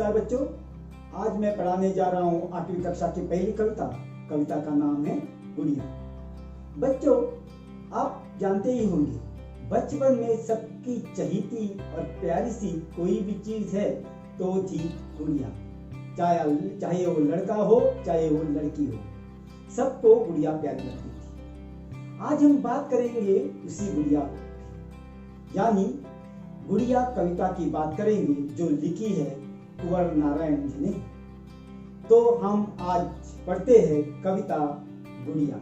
नमस्कार बच्चों, आज मैं पढ़ाने जा रहा हूँ 8वीं कक्षा की पहली कविता का नाम है गुड़िया। बच्चों, आप जानते ही होंगे बचपन में सबकी चहीती और प्यारी सी कोई भी चीज है तो थी गुड़िया। चाहे वो लड़का हो चाहे वो लड़की हो, सबको गुड़िया प्यारी लगती थी। आज हम बात करेंगे उसी गुड़िया यानी गुड़िया कविता की बात करेंगे जो लिखी है कुंवर नारायण जी ने। तो हम आज पढ़ते हैं कविता गुड़िया।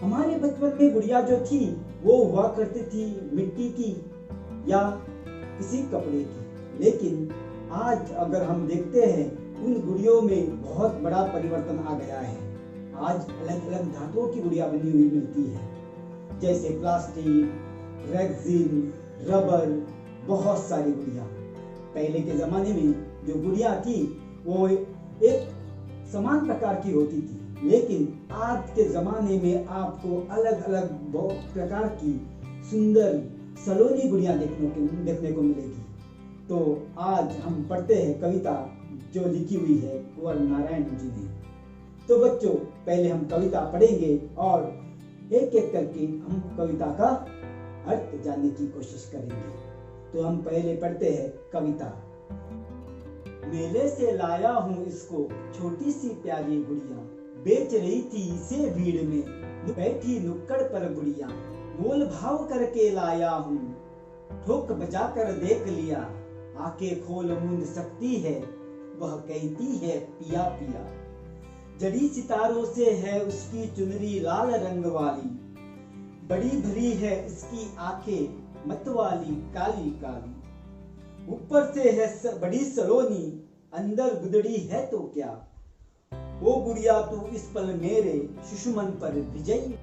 हमारे बचपन में गुड़िया जो थी वो हुआ करती थी मिट्टी की या किसी कपड़े की, लेकिन आज अगर हम देखते हैं उन गुड़ियों में बहुत बड़ा परिवर्तन आ गया है। आज अलग अलग धातुओं की गुड़िया बनी हुई मिलती है, जैसे प्लास्टिक, रेक्सिन, रबर, बहुत सारी गुड़िया। पहले के जमाने में जो गुड़िया थी वो एक समान प्रकार की होती थी, लेकिन आज के जमाने में आपको अलग अलग प्रकार की सुंदर सलोनी गुड़िया देखने को मिलेगी। तो आज हम पढ़ते हैं कविता जो लिखी हुई है कुंवर नारायण जी ने। तो बच्चों, पहले हम कविता पढ़ेंगे और एक एक करके हम कविता का अर्थ जानने की कोशिश करेंगे। तो हम पहले पढ़ते हैं कविता। मेले से लाया हूँ इसको छोटी सी प्यारी गुड़िया, बेच रही थी इसे भीड़ में बैठी नुक्कड़ पर गुड़िया। मोल भाव करके लाया हूँ, ठोक बजा कर देख लिया, आंखें खोल मूंद सकती है वह कहती है पिया पिया। जड़ी सितारों से है उसकी चुनरी लाल रंग वाली, बड़ी भरी है इसकी आंखें मतवाली काली काली। ऊपर से है बड़ी सलोनी, अंदर गुदड़ी है तो क्या, वो गुड़िया तू इस पल मेरे सुषुमन पर विजयी।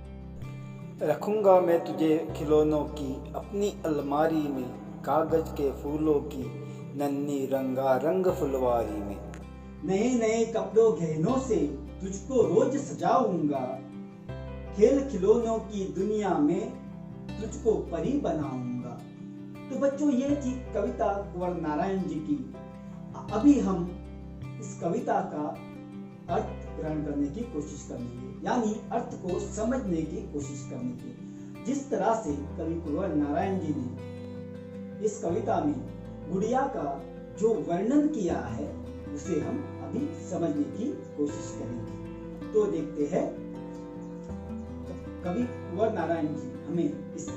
रखूंगा मैं तुझे खिलौनों की अपनी अलमारी में, कागज के फूलों की नन्ही रंगारंग फुलवारी में। नए नए कपड़ों गहनों से तुझको रोज सजाऊंगा, खेल खिलौनों की दुनिया में तुझको परी बनाऊंगा। तो बच्चों, ये थी कविता कुंवर नारायण जी की। अभी हम इस कविता का अर्थ ग्रहण करने की कोशिश करेंगे, यानी अर्थ को समझने की कोशिश करेंगे। जिस तरह से कवि कुंवर नारायण जी ने इस कविता में गुड़िया का जो वर्णन किया है उसे हम अभी समझने की कोशिश करेंगे। तो देखते हैं कवि कुंवर नारायण जी हमें इस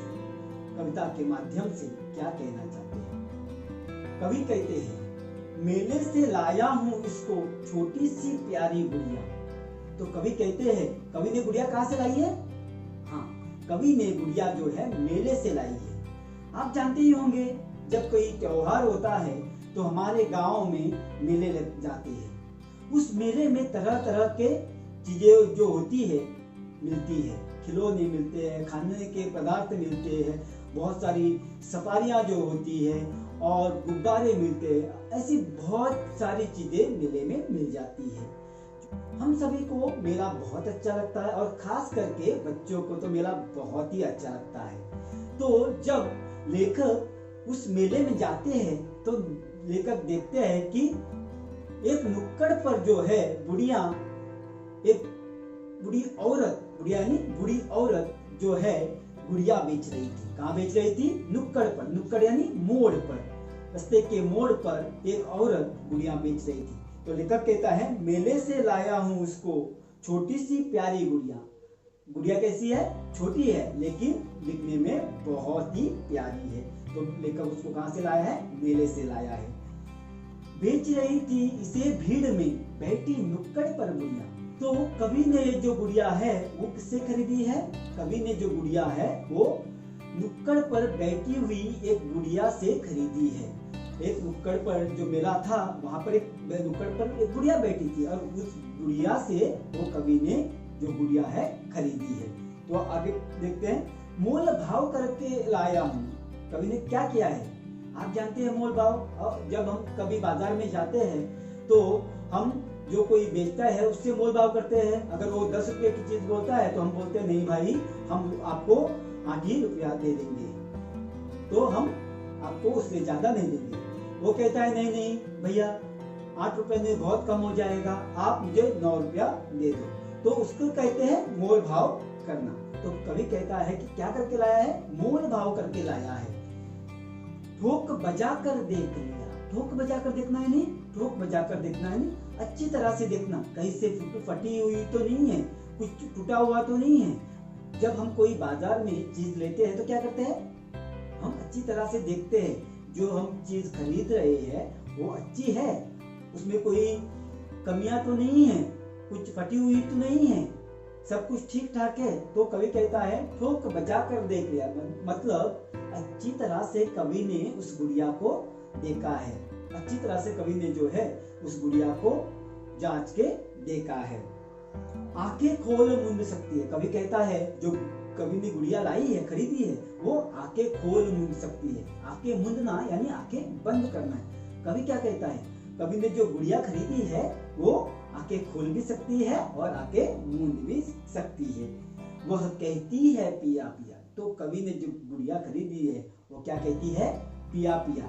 कविता के माध्यम से क्या कहना चाहते हैं। कवि कहते हैं, मेले से लाया हूं इसको छोटी सी प्यारी गुड़िया। तो कवि कहते हैं, कवि ने गुड़िया कहां से लाई है? हाँ, कवि ने गुड़िया जो है मेले से लाई है। आप जानते ही होंगे जब कोई त्योहार होता है तो हमारे गांव में मेले लग जाते हैं। उस मेले में तरह तरह के चीजें जो होती है मिलती है, खिलौने मिलते हैं, खाने के पदार्थ मिलते हैं, बहुत सारी सफारियां जो होती है और गुब्बारे मिलते हैं। ऐसी बहुत सारी चीजें मेले में मिल जाती है। हम सभी को मेला बहुत अच्छा लगता है और खास करके बच्चों को तो मेला बहुत ही अच्छा लगता है। तो जब लेखक उस मेले में जाते हैं तो लेखक देखते हैं कि एक नुक्कड़ पर जो है बुढ़िया, एक बुढ़ी औरत, बुढ़िया यानी बुढ़ी औरत जो है गुड़िया बेच रही थी। कहाँ बेच रही थी? नुक्कड़ पर। नुक्कड़ यानी मोड़ पर, रास्ते के मोड़ पर एक औरत गुड़िया बेच रही थी। तो लेखक कहता है, मेले से लाया हूँ उसको छोटी सी प्यारी गुड़िया। गुड़िया कैसी है? छोटी है, लेकिन दिखने में बहुत ही प्यारी है। तो लेखक उसको कहाँ से लाया है? मेले से लाया है। बेच रही थी इसे भीड़ में बैठी नुक्कड़ पर गुड़िया। तो कवि ने जो गुड़िया है वो किससे खरीदी है? कवि ने जो गुड़िया है वो नुक्कड़ पर बैठी हुई एक गुड़िया से खरीदी है। एक नुक्कड़ पर जो मेला था वहां पर एक नुक्कड़ पर एक गुड़िया बैठी थी और उस गुड़िया से वो कवि ने जो गुड़िया है खरीदी है। तो आगे देखते हैं, मोल भाव करके लाया हूँ। कवि ने क्या किया है? आप जानते हैं मोल भाव। जब हम कभी बाजार में जाते हैं तो हम जो कोई बेचता है उससे मोल भाव करते हैं। अगर वो 10 रुपए की चीज बोलता है तो हम बोलते हैं, नहीं भाई, हम आपको 8 ही रुपया दे देंगे, तो हम आपको उससे ज्यादा नहीं देंगे। वो कहता है नहीं नहीं भैया 8 रुपए में बहुत कम हो जाएगा, आप मुझे 9 रुपया दे दो। तो उसको कहते हैं मोल भाव करना। तो कवि कहता है कि क्या करके लाया है, मोल भाव करके लाया है। ठोक बजा कर देख लिया, ठोक बजा कर देखना है नहीं, ठोक बजा कर देखना है नहीं, अच्छी तरह से देखना, कहीं से फटी हुई तो नहीं है, कुछ टूटा हुआ तो नहीं है। जब हम कोई बाजार में चीज लेते हैं तो क्या करते हैं, हम अच्छी तरह से देखते हैं जो हम चीज खरीद रहे हैं वो अच्छी है, उसमें कोई कमियां तो नहीं है, कुछ फटी हुई तो नहीं है, सब कुछ ठीक ठाक है। तो कवि कहता है ठोक बजा कर देख लिया, मतलब अच्छी तरह से कवि ने उस गुड़िया को देखा है, अच्छी तरह से कवि ने जो है उस गुड़िया को जांच के देखा है। आंखें खोल मूंद सकती है, कवि कहता है जो कवि ने गुड़िया लाई है, खरीदी है, वो आंखें खोल मूंद सकती है। आंखें मूंदना यानी आंखें बंद करना है। कवि क्या कहता है, कवि ने जो गुड़िया खरीदी है वो आंखें खोल भी सकती है और आंखें मूंद भी सकती है। वह कहती है पिया पिया, तो कवि ने जो गुड़िया खरीदी है वो क्या कहती है, पिया पिया।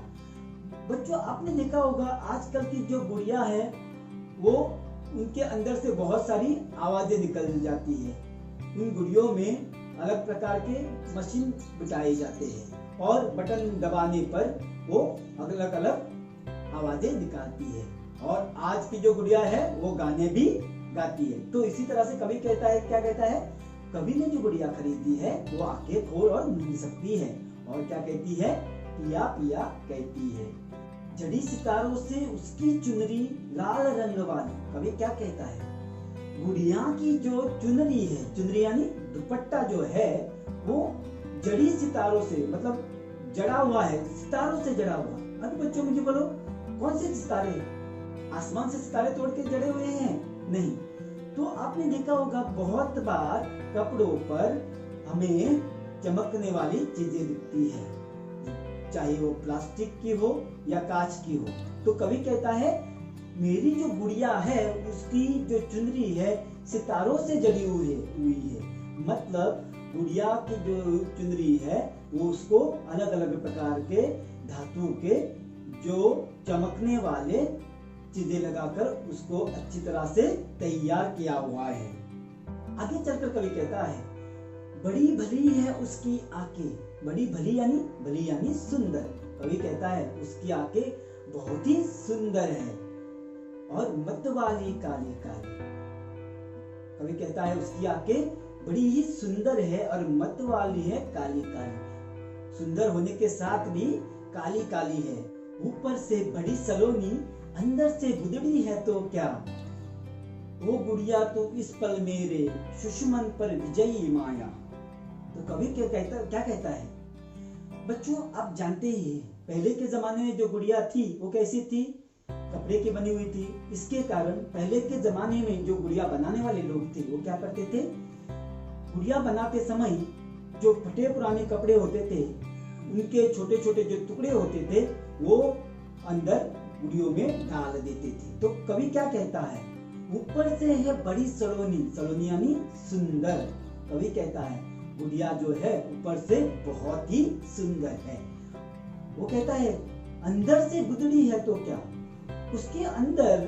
बच्चों आपने देखा होगा आजकल की जो गुड़िया है वो उनके अंदर से बहुत सारी आवाजें निकल जाती है। उन गुड़ियों में अलग प्रकार के मशीन बिठाए जाते हैं और बटन दबाने पर वो अलग अलग आवाजें निकालती है, और आज की जो गुड़िया है वो गाने भी गाती है। तो इसी तरह से कवि कहता है, क्या कहता है, कवि ने जो गुड़िया खरीदी है वो आंखें खोल और मूंद सकती है, और क्या कहती है, पिया पिया कहती है। जड़ी सितारों से उसकी चुनरी लाल रंग वाली, कवि क्या कहता है, गुड़िया की जो चुनरी है, चुनरी यानी दुपट्टा जो है वो जड़ी सितारों से, मतलब जड़ा हुआ है, सितारों से जड़ा हुआ। अभी बच्चों मुझे बोलो कौन से सितारे, आसमान से सितारे तोड़ के जड़े हुए हैं? नहीं। तो आपने देखा होगा बहुत बार कपड़ों पर हमें चमकने वाली चीजें दिखती है, चाहे वो प्लास्टिक की हो या कांच की हो। तो कवि कहता है मेरी जो गुड़िया है उसकी जो चुनरी है सितारों से जड़ी हुई है, मतलब गुड़िया की जो चुनरी है वो उसको अलग अलग प्रकार के धातु के जो चमकने वाले चीजें लगाकर उसको अच्छी तरह से तैयार किया हुआ है। आगे चलकर कवि कहता है बड़ी भली है उसकी आंखें, बड़ी भली यानी सुंदर। कवि कहता है उसकी आंखें बहुत ही सुंदर है, और मत वाली काली काली। कवि कहता है उसकी आंखें बड़ी ही सुंदर है और मत वाली है काली काली, सुंदर होने के साथ भी काली काली है। ऊपर से बड़ी सलोनी अंदर से गुदड़ी है तो क्या, वो गुड़िया तो इस पल मेरे सुषमन पर विजयी माया। तो कवि क्या कहता है, बच्चों आप जानते ही पहले के जमाने में जो गुड़िया थी वो कैसी थी, कपड़े की बनी हुई थी। इसके कारण पहले के जमाने में जो गुड़िया बनाने वाले लोग थे वो क्या करते थे, गुड़िया बनाते समय जो फटे पुराने कपड़े होते थे उनके छोटे छोटे जो टुकड़े होते थे वो अंदर गुड़ियों में डाल देते थे। तो कवि क्या कहता है, ऊपर से है बड़ी सलोनी, सलोनी यानी सुंदर। कवि कहता है गुड़िया जो है ऊपर से बहुत ही सुंदर है। वो कहता है अंदर से गुदड़ी है तो क्या, उसके अंदर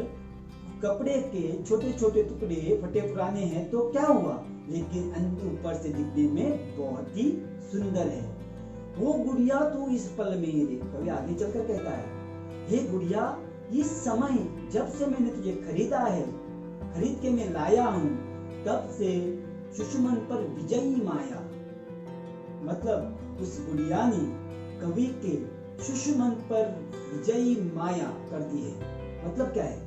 कपड़े के छोटे छोटे टुकड़े फटे पुराने हैं तो क्या हुआ, लेकिन ऊपर से दिखने में बहुत ही सुंदर है। वो गुड़िया तो इस पल मेरे, कवि आगे चलकर कहता है हे गुड़िया इस समय जब से मैंने तुझे खरीदा है, खरीद के मैं लाया हूँ, तब से सुषमन पर विजयी माया, मतलब उस गुड़िया ने कवि के सुषमन पर विजयी माया कर दी है। मतलब क्या है,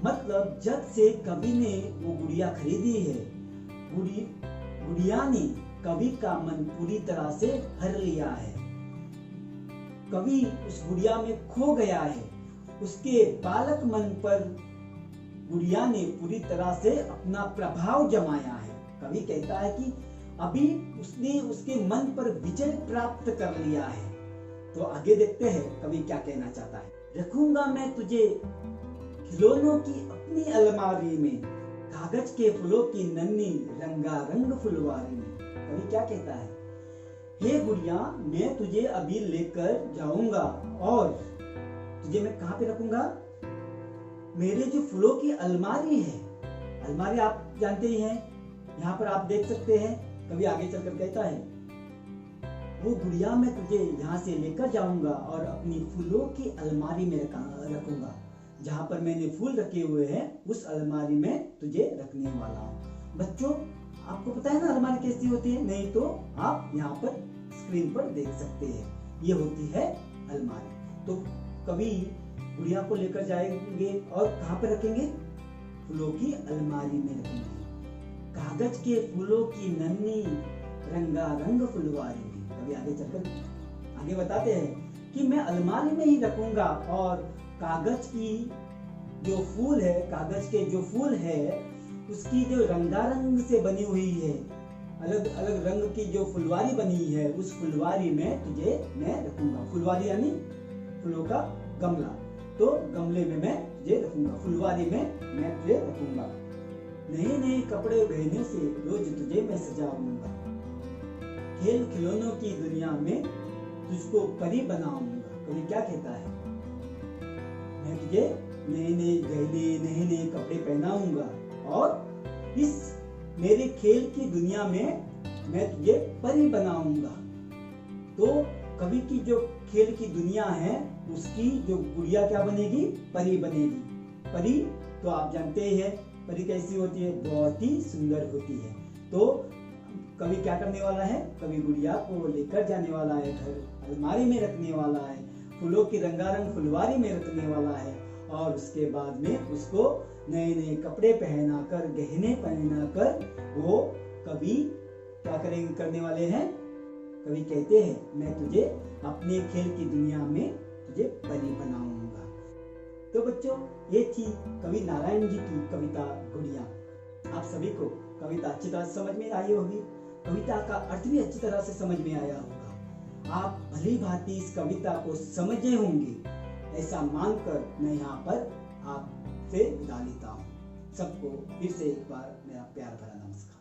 मतलब जब से कवि ने वो गुड़िया खरीदी है, गुड़िया ने कवि का मन पूरी तरह से हर लिया है, कवि उस गुड़िया में खो गया है, उसके बालक मन पर गुड़िया ने पूरी तरह से अपना प्रभाव जमाया है। कवि कहता है कि अभी उसने उसके मन पर विजय प्राप्त कर लिया है। तो आगे देखते हैं कवि क्या कहना चाहता है, रखूंगा मैं तुझे खिलौनों की अपनी अलमारी में, कागज के फूलों की नन्ही रंगारंग फुलवारी में। कवि क्या कहता है, हे गुड़िया मैं तुझे अभी लेकर जाऊंगा और तुझे मैं कहाँ पे रखूंगा? मेरे जो फूलों की अलमारी है, अलमारी आप जानते ही हैं, यहाँ पर आप देख सकते हैं। कभी आगे चलकर कहता है, वो गुड़िया मैं तुझे यहाँ से लेकर जाऊंगा और अपनी फूलों की अलमारी में रखूंगा। जहाँ पर मैंने फूल रखे हुए हैं उस अलमारी में तुझे रखने वाला हूँ। बच्चों, आपको पता है ना अलमारी कैसी होती है? नहीं तो आप यहाँ पर स्क्रीन पर देख सकते हैं। ये होती है अलमारी। तो कभी गुड़िया को लेकर जाएंगे और कहाँ पर रखेंगे? फूलों की अलमारी में रखेंगे, कागज के फूलों की नन्ही रंगारंग फुलवारी में। कभी आगे चलकर आगे बताते हैं कि मैं अलमारी में ही रखूंगा और कागज की जो फूल है, कागज के जो फूल है उसकी जो रंगारंग से बनी हुई है, अलग अलग रंग की जो फुलवारी बनी है, उस फुलवारी में तुझे मैं रखूंगा। फुलवारी यानी फूलों का गमला। तो गमले में मैं तुझे रखूंगा, फुलवारी में मैं तुझे रखूंगा। नए नए कपड़े पहनने से रोज तुझे मैं सजाऊंगा। खेल खिलौनों की दुनिया में तुझको परी बनाऊंगा। कभी क्या कहता है? मैं तुझे नए नए गहने, नए नए कपड़े पहनाऊंगा और इस मेरे खेल की दुनिया में मैं तुझे परी बनाऊंगा। तो कवि की जो खेल की दुनिया है उसकी जो गुड़िया क्या बनेगी? परी बनेगी। परी तो आप जानते ही हैं, परी कैसी होती है? बहुत ही सुंदर होती है। तो कवि क्या करने वाला है? कवि गुड़िया को लेकर जाने वाला है, घर अलमारी में रखने वाला है, फूलों की रंगारंग फुलवारी में रखने वाला है और उसके बाद में उसको नए नए कपड़े पहनाकर, गहने पहनाकर वो कवि क्या करने वाले हैं? कवि कहते हैं मैं तुझे अपने खेल की दुनिया में तुझे परी बनाऊंगा। तो बच्चों, ये थी कवि नारायण जी की कविता गुड़िया। आप सभी को कविता अच्छी तरह से समझ में आई होगी, कविता का अर्थ भी अच्छी तरह से समझ में आया होगा। आप भली भांति इस कविता को समझे होंगे, ऐसा मानकर मैं यहाँ पर आपसे विदा लेता हूँ। सबको फिर से एक बार मेरा प्यार भरा नमस्कार।